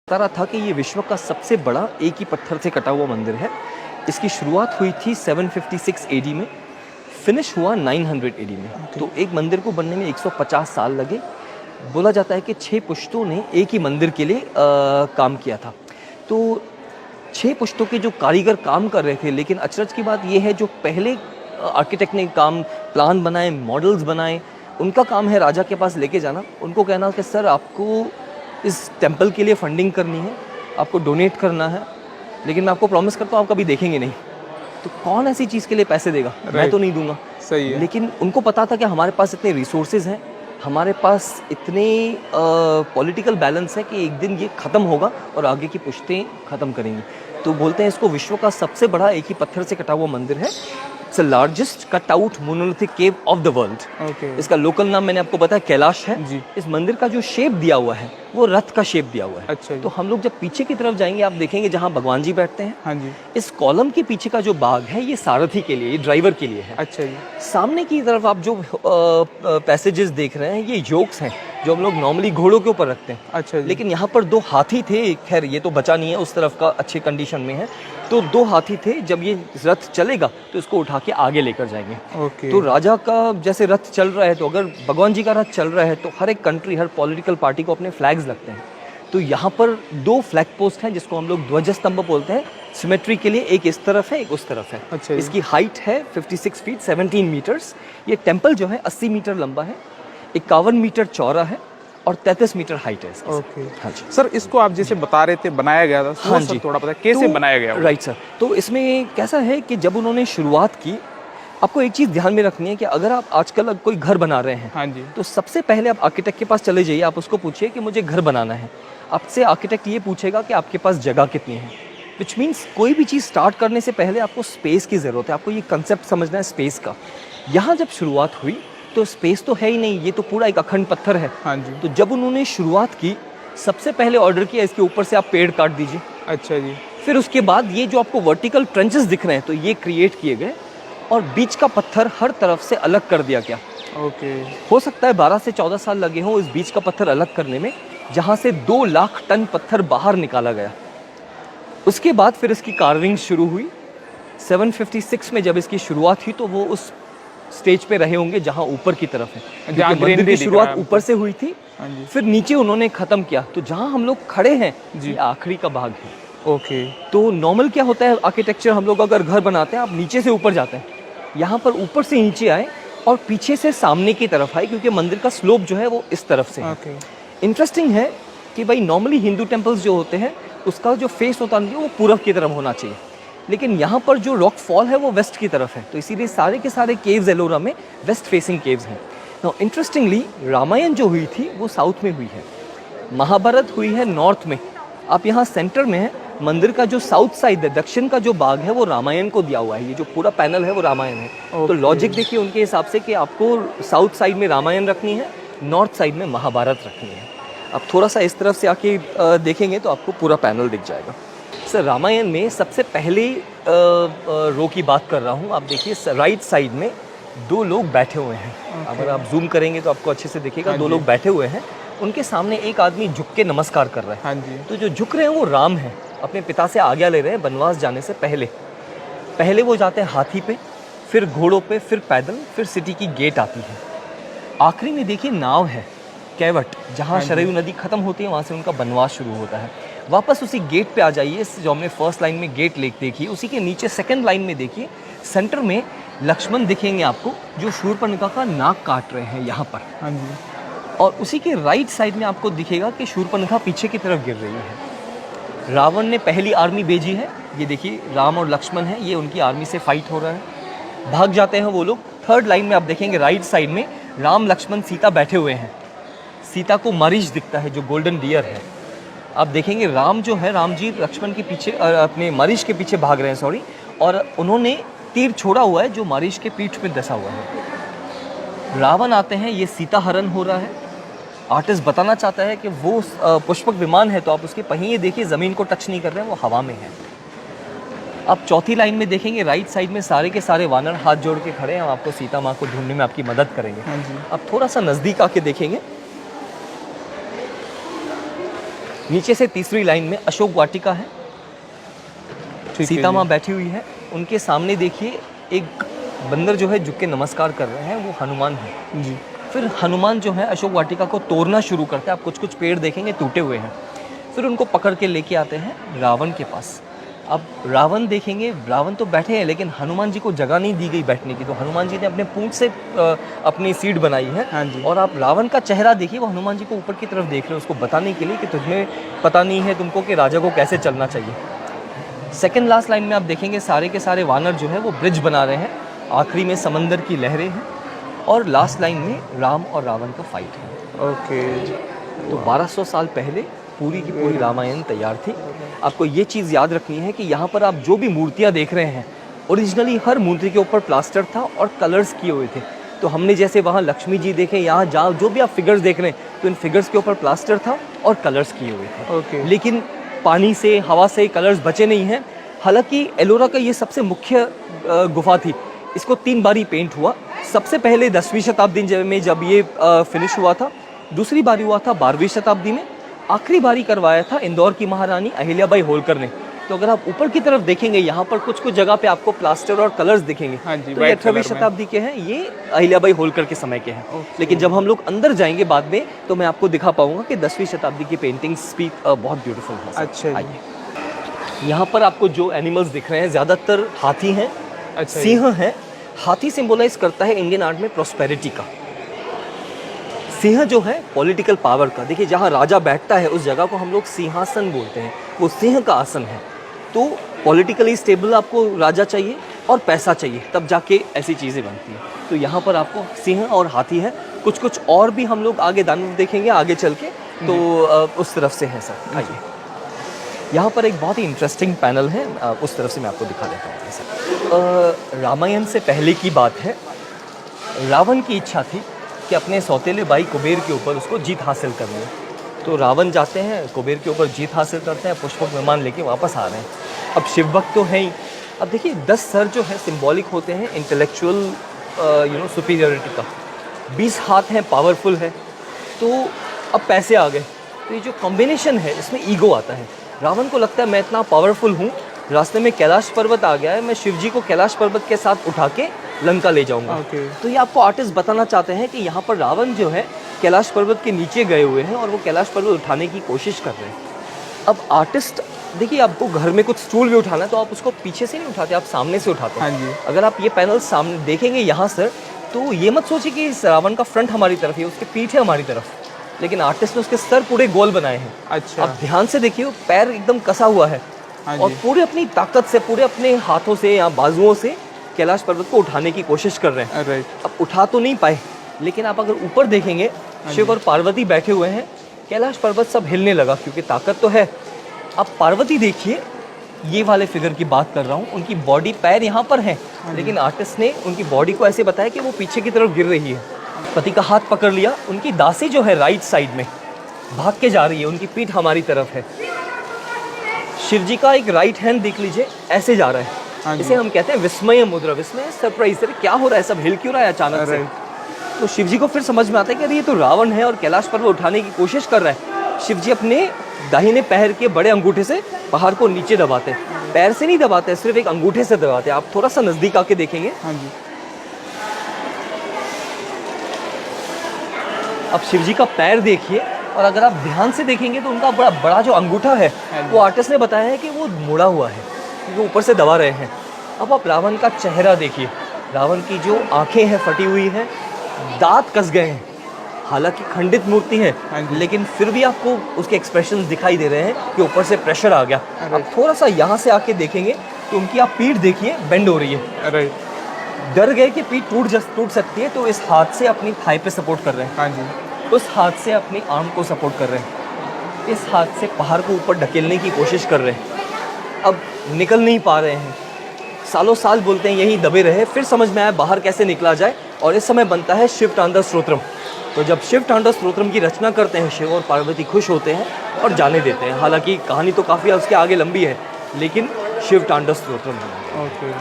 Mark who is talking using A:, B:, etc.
A: बता रहा था कि ये विश्व का सबसे बड़ा एक ही पत्थर से कटा हुआ मंदिर है। इसकी शुरुआत हुई थी 756 एडी में, फिनिश हुआ 900 एडी में। तो एक मंदिर को बनने में 150 साल लगे। बोला जाता है कि 6 पुश्तों ने एक ही मंदिर के लिए काम किया था। तो 6 पुश्तों के जो कारीगर काम कर रहे थे, लेकिन अचरज की बात यह है जो पहले आर्किटेक्ट ने काम प्लान बनाए, मॉडल्स बनाए, उनका काम है राजा के पास लेके जाना, उनको कहना कि सर आपको इस टेंपल के लिए फंडिंग करनी है, आपको डोनेट करना है, लेकिन मैं आपको प्रॉमिस करता हूँ आप कभी देखेंगे नहीं। तो कौन ऐसी चीज़ के लिए पैसे देगा? मैं तो नहीं दूंगा।
B: सही है।
A: लेकिन उनको पता था कि हमारे पास इतने रिसोर्सेज हैं, हमारे पास इतने पॉलिटिकल बैलेंस है कि एक दिन ये ख़त्म होगा और आगे की पुश्तें ख़त्म करेंगी। तो बोलते हैं इसको विश्व का सबसे बड़ा एक ही पत्थर से कटा हुआ मंदिर है। It's the largest cut out monolithic cave of the world. इसका लोकल नाम मैंने आपको बताया कैलाश है जी। इस मंदिर का जो शेप दिया हुआ है वो रथ का शेप दिया हुआ है।
B: अच्छा जी।
A: तो हम लोग जब पीछे की तरफ जाएंगे आप देखेंगे जहाँ भगवान जी बैठते हैं।
B: हाँ जी।
A: इस कॉलम के पीछे का जो बाग है ये सारथी के लिए, ये ड्राइवर के लिए है।
B: अच्छा जी।
A: सामने की तरफ आप जो पैसेजेस देख रहे हैं ये योक्स हैं जो हम लोग नॉर्मली घोड़ों के ऊपर रखते हैं। अच्छा जी। लेकिन यहाँ पर 2 हाथी थे, खैर ये तो बचा नहीं है, उस तरफ का अच्छी कंडीशन में है। तो 2 हाथी थे, जब ये रथ चलेगा तो इसको उठा के आगे लेकर जाएंगे। तो राजा का जैसे रथ चल रहा है, तो अगर भगवान जी का रथ चल रहा है तो हर एक कंट्री, हर पॉलिटिकल पार्टी को अपने फ्लैग्स लगते हैं। तो यहाँ पर 2 फ्लैग पोस्ट हैं जिसको हम लोग ध्वज स्तंभ बोलते हैं। सिमेट्री के लिए एक इस तरफ है, एक उस तरफ है। अच्छा। इसकी हाइट है 56 फीट 17 मीटर्स। ये टेम्पल जो है 80 मीटर लंबा है, 51 मीटर चौड़ा है और 33 मीटर हाइट है इसकी।
B: ओके। हाँ जी सर, इसको आप जैसे बता रहे थे बनाया गया था,
A: हाँ जी,
B: थोड़ा पता कैसे बनाया गया?
A: Right sir. तो इसमें कैसा है कि जब उन्होंने शुरुआत की, आपको एक चीज़ ध्यान में रखनी है कि अगर आप आजकल कोई घर बना रहे हैं, हाँ जी, तो सबसे पहले आप आर्किटेक्ट के पास चले जाइए, आप उसको पूछिए कि मुझे घर बनाना है। आपसे आर्किटेक्ट ये पूछेगा कि आपके पास जगह कितनी है। विच मीन्स कोई भी चीज़ स्टार्ट करने से पहले आपको स्पेस की ज़रूरत है, आपको ये कंसेप्ट समझना है स्पेस का। यहाँ जब शुरुआत हुई तो स्पेस तो है ही नहीं, ये तो पूरा एक अखंड पत्थर है। हाँ जी। तो जब उन्होंने शुरुआत की, सबसे पहले ऑर्डर किया इसके ऊपर से आप पेड़ काट दीजिए। अच्छा जी। फिर उसके बाद ये जो आपको वर्टिकल ट्रेंचेस दिख रहे हैं तो ये क्रिएट किए गए और बीच का पत्थर हर तरफ से अलग कर दिया गया। ओके। हो सकता है 12 से 14 साल लगे हों इस बीच का पत्थर अलग करने में, जहाँ से 2 लाख टन पत्थर बाहर निकाला गया। उसके बाद फिर इसकी कार्विंग शुरू हुई। 756 में जब इसकी शुरुआत हुई तो वो उस स्टेज पे रहे होंगे जहाँ ऊपर की तरफ है, जहाँ मंदिर की शुरुआत ऊपर से हुई थी, फिर नीचे उन्होंने ख़त्म किया। तो जहाँ हम लोग खड़े हैं ये आखिरी का भाग है। ओके। तो नॉर्मल क्या होता है आर्किटेक्चर, हम लोग अगर घर बनाते हैं आप नीचे से ऊपर जाते हैं, यहाँ पर ऊपर से नीचे आए और पीछे से सामने की तरफ आए, क्योंकि मंदिर का स्लोप जो है वो इस तरफ से है। इंटरेस्टिंग है कि भाई नॉर्मली हिंदू टेम्पल्स जो होते हैं उसका जो फेस होता है वो पूरब की तरफ होना चाहिए, लेकिन यहाँ पर जो रॉक फॉल है वो वेस्ट की तरफ है। तो इसीलिए सारे के सारे केव्स एलोरा में वेस्ट फेसिंग केव्स हैं। नाउ इंटरेस्टिंगली रामायण जो हुई थी वो साउथ में हुई है, महाभारत हुई है नॉर्थ में। आप यहाँ सेंटर में है, मंदिर का जो साउथ साइड है, दक्षिण का जो भाग है वो रामायण को दिया हुआ है। ये जो पूरा पैनल है वो रामायण है। तो लॉजिक देखिए उनके हिसाब से कि आपको साउथ साइड में रामायण रखनी है, नॉर्थ साइड में महाभारत रखनी है। अब थोड़ा सा इस तरफ से आके देखेंगे तो आपको पूरा पैनल दिख जाएगा। सर रामायण में सबसे पहले रो की बात कर रहा हूँ। आप देखिए राइट साइड में 2 लोग बैठे हुए हैं। अगर आप जूम करेंगे तो आपको अच्छे से दिखेगा। 2 लोग बैठे हुए हैं, उनके सामने एक आदमी झुक के नमस्कार कर रहा है। हाँ जी। तो जो झुक रहे हैं वो राम हैं, अपने पिता से आज्ञा ले रहे हैं बनवास जाने से पहले वो जाते हैं हाथी पे, फिर घोड़ों पे, फिर पैदल, फिर सिटी की गेट आती है। आखिरी में देखिए नाव है कैवट, जहाँ शरयू नदी खत्म होती है वहाँ से उनका बनवास शुरू होता है। वापस उसी गेट पे आ जाइए, जो हमने फर्स्ट लाइन में गेट लेक देखिए, उसी के नीचे सेकंड लाइन में देखिए, सेंटर में लक्ष्मण दिखेंगे आपको जो शूर्पणखा का नाक काट रहे हैं यहाँ पर। हाँ जी। और उसी के राइट साइड में आपको दिखेगा कि शूर्पणखा पीछे की तरफ गिर रही है। रावण ने पहली आर्मी भेजी है, ये देखिए राम और लक्ष्मण है, ये उनकी आर्मी से फाइट हो रहा है, भाग जाते हैं वो लोग। थर्ड लाइन में आप देखेंगे राइट साइड में राम लक्ष्मण सीता बैठे हुए हैं। सीता को मरीच दिखता है जो गोल्डन डियर है। आप देखेंगे राम जो है, राम जी लक्ष्मण के पीछे, अपने मरीच के पीछे भाग रहे हैं, सॉरी, और उन्होंने तीर छोड़ा हुआ है जो मरीच के पीठ में दसा हुआ है। रावण आते हैं, ये सीता हरण हो रहा है। आर्टिस्ट बताना चाहता है कि वो पुष्पक विमान है, तो आप उसके पहिए देखिए ज़मीन को टच नहीं कर रहे हैं, वो हवा में है। आप चौथी लाइन में देखेंगे राइट साइड में सारे के सारे वानर हाथ जोड़ के खड़े हैं, हम आपको सीता माँ को ढूंढने में आपकी मदद करेंगे। हाँ जी। आप थोड़ा सा नज़दीक आके देखेंगे नीचे से तीसरी लाइन में अशोक वाटिका है, सीता माँ बैठी हुई है, उनके सामने देखिए एक बंदर जो है झुक के नमस्कार कर रहे हैं, वो हनुमान है
B: जी।
A: फिर हनुमान जो है अशोक वाटिका को तोड़ना शुरू करते हैं। आप कुछ कुछ पेड़ देखेंगे टूटे हुए हैं। फिर उनको पकड़ के लेके आते हैं रावण के पास। अब रावण देखेंगे, रावण तो बैठे हैं लेकिन हनुमान जी को जगह नहीं दी गई बैठने की, तो हनुमान जी ने अपने पूंछ से अपनी सीट बनाई है।
B: हाँ जी।
A: और आप रावण का चेहरा देखिए, वो हनुमान जी को ऊपर की तरफ देख रहे हैं, उसको बताने के लिए कि तुम्हें पता नहीं है तुमको कि राजा को कैसे चलना चाहिए। सेकेंड लास्ट लाइन में आप देखेंगे सारे के सारे वानर जो है वो ब्रिज बना रहे हैं, आखिरी में समंदर की लहरें हैं, और लास्ट लाइन में राम और रावण का फाइट है।
B: ओके।
A: तो 1200 साल पहले पूरी की पूरी रामायण तैयार थी। आपको ये चीज़ याद रखनी है कि यहाँ पर आप जो भी मूर्तियाँ देख रहे हैं, ओरिजिनली हर मूर्ति के ऊपर प्लास्टर था और कलर्स किए हुए थे। तो हमने जैसे वहाँ लक्ष्मी जी देखे, यहाँ जहाँ जो भी आप फिगर्स देख रहे हैं, तो इन फिगर्स के ऊपर प्लास्टर था और कलर्स किए हुए थे।
B: ओके।
A: लेकिन पानी से, हवा से कलर्स बचे नहीं हैं। हालांकि एलोरा का ये सबसे मुख्य गुफा थी, इसको 3 बारी पेंट हुआ। सबसे पहले 10वीं शताब्दी में जब ये फिनिश हुआ था, दूसरी बारी हुआ था 12वीं शताब्दी में, आखिरी बारी करवाया था इंदौर की महारानी अहिल्याबाई होलकर ने। तो अगर आप ऊपर की तरफ देखेंगे, यहाँ पर कुछ कुछ जगह पे आपको प्लास्टर और कलर्स दिखेंगे।
B: हाँ जी,
A: तो ये
B: white
A: 18वीं
B: कलर में।
A: शताब्दी के हैं, ये अहिल्याबाई होलकर के समय के हैं। लेकिन जब हम लोग अंदर जाएंगे बाद में, तो मैं आपको दिखा पाऊंगा कि 10वीं शताब्दी की पेंटिंग्स भी बहुत ब्यूटीफुल है।
B: अच्छा जी।
A: आइए। यहाँ पर आपको जो एनिमल्स दिख रहे हैं ज़्यादातर हाथी हैं,
B: अच्छा।
A: सिंह है। हाथी सिंबलाइज करता है इंडियन आर्ट में प्रॉस्पेरिटी का। सिंह जो है पॉलिटिकल पावर का। देखिए जहाँ राजा बैठता है उस जगह को हम लोग सिंहासन बोलते हैं, वो सिंह का आसन है। तो पॉलिटिकली स्टेबल आपको राजा चाहिए और पैसा चाहिए, तब जाके ऐसी चीज़ें बनती हैं। तो यहाँ पर आपको सिंह और हाथी है। कुछ कुछ और भी हम लोग आगे दानव देखेंगे आगे चल के, तो उस तरफ से है सर। आइए, यहाँ पर एक बहुत ही इंटरेस्टिंग पैनल है, उस तरफ से मैं आपको दिखा देता हूँ सर। रामायण से पहले की बात है। रावण की इच्छा थी कि अपने सौतेले भाई कुबेर के ऊपर उसको जीत हासिल करनी है। तो रावण जाते हैं, कुबेर के ऊपर जीत हासिल करते हैं, पुष्पक विमान लेके वापस आ रहे हैं। अब शिव भक्त तो है ही। अब देखिए 10 सर जो है सिंबॉलिक होते हैं इंटेलेक्चुअल सुपीरियरिटी का, 20 हाथ हैं पावरफुल है। तो अब पैसे आ गए, तो ये जो कॉम्बिनेशन है इसमें ईगो आता है। रावण को लगता है मैं इतना पावरफुल हूँ, रास्ते में कैलाश पर्वत आ गया है, मैं शिव जी को कैलाश पर्वत के साथ उठा के लंका ले जाऊंगा। तो ये आपको आर्टिस्ट बताना चाहते हैं कि यहाँ पर रावण जो है कैलाश पर्वत के नीचे गए हुए हैं और वो कैलाश पर्वत उठाने की कोशिश कर रहे हैं। अब आर्टिस्ट देखिए, आपको घर में कुछ स्टूल भी उठाना है तो आप उसको पीछे से नहीं उठाते, आप सामने से उठाते हैं।
B: हाँ जी।
A: अगर आप ये पैनल सामने देखेंगे यहाँ सर, तो ये मत सोचिए कि इस रावण का फ्रंट हमारी तरफ है, उसके पीठ है हमारी तरफ, लेकिन आर्टिस्ट ने उसके सर पूरे गोल बनाए हैं।
B: अच्छा।
A: आप ध्यान से देखिए, वो पैर एकदम कसा हुआ है।
B: हाँ
A: और
B: जी।
A: पूरे अपनी ताकत से, पूरे अपने हाथों से या बाजुओं से कैलाश पर्वत को उठाने की कोशिश कर रहे हैं।
B: राइट।
A: अब उठा तो नहीं पाए, लेकिन आप अगर ऊपर देखेंगे, शिव और पार्वती बैठे हुए हैं, कैलाश पर्वत सब हिलने लगा क्योंकि ताकत तो है। अब पार्वती देखिए, ये वाले फिगर की बात कर रहा हूँ, उनकी बॉडी, पैर यहाँ पर है, लेकिन आर्टिस्ट ने उनकी बॉडी को ऐसे बताया कि वो पीछे की तरफ गिर रही है। पति का हाथ पकड़ लिया, उनकी दासी जो है राइट साइड में भाग के जा रही है, उनकी पीठ हमारी तरफ है। शिव जी का एक राइट हैंड देख लीजिए, ऐसे जा रहा है। इसे हम कहते हैं विस्मय मुद्रा। विस्मय, सरप्राइज, अरे क्या हो रहा है, सब हिल क्यों रहा है अचानक से। तो शिव जी को फिर समझ में आता है कि अरे ये तो रावण है और कैलाश पर्वत उठाने की कोशिश कर रहा है। शिव जी अपने दाहिने पैर के बड़े अंगूठे से पहाड़ को नीचे दबाते हैं, पैर से नहीं दबाते, सिर्फ एक अंगूठे से दबाते हैं। आप थोड़ा सा नजदीक आके देखेंगे।
B: हाँ जी।
A: अब शिव जी का पैर देखिए, और अगर आप ध्यान से देखेंगे तो उनका बड़ा बड़ा जो अंगूठा है, वो आर्टिस्ट ने बताया है कि वो मुड़ा हुआ है क्योंकि ऊपर से दबा रहे हैं। अब आप रावण का चेहरा देखिए, रावण की जो आंखें हैं फटी हुई हैं, दांत कस गए हैं। हालांकि खंडित मूर्ति है, लेकिन फिर भी आपको उसके एक्सप्रेशंस दिखाई दे रहे हैं कि ऊपर से प्रेशर आ गया। आप थोड़ा सा यहाँ से आके देखेंगे तो उनकी आप पीठ देखिए, बेंड हो रही है।
B: राइट।
A: डर गए कि पीठ टूट सकती है, तो इस हाथ से अपनी थाई पे सपोर्ट कर रहे हैं।
B: हाँ जी।
A: उस हाथ से अपनी आर्म को सपोर्ट कर रहे हैं। इस हाथ से पहाड़ को ऊपर ढकेलने की कोशिश कर रहे हैं। अब निकल नहीं पा रहे हैं, सालों साल बोलते हैं यहीं दबे रहे। फिर समझ में आया बाहर कैसे निकला जाए, और इस समय बनता है शिव तांडव स्तोत्रम। तो जब शिव तांडव स्तोत्रम की रचना करते हैं, शिव और पार्वती खुश होते हैं और जाने देते हैं। हालांकि कहानी तो काफ़ी उसके आगे लंबी है, लेकिन शिव तांडव स्तोत्रम है।
B: ओके।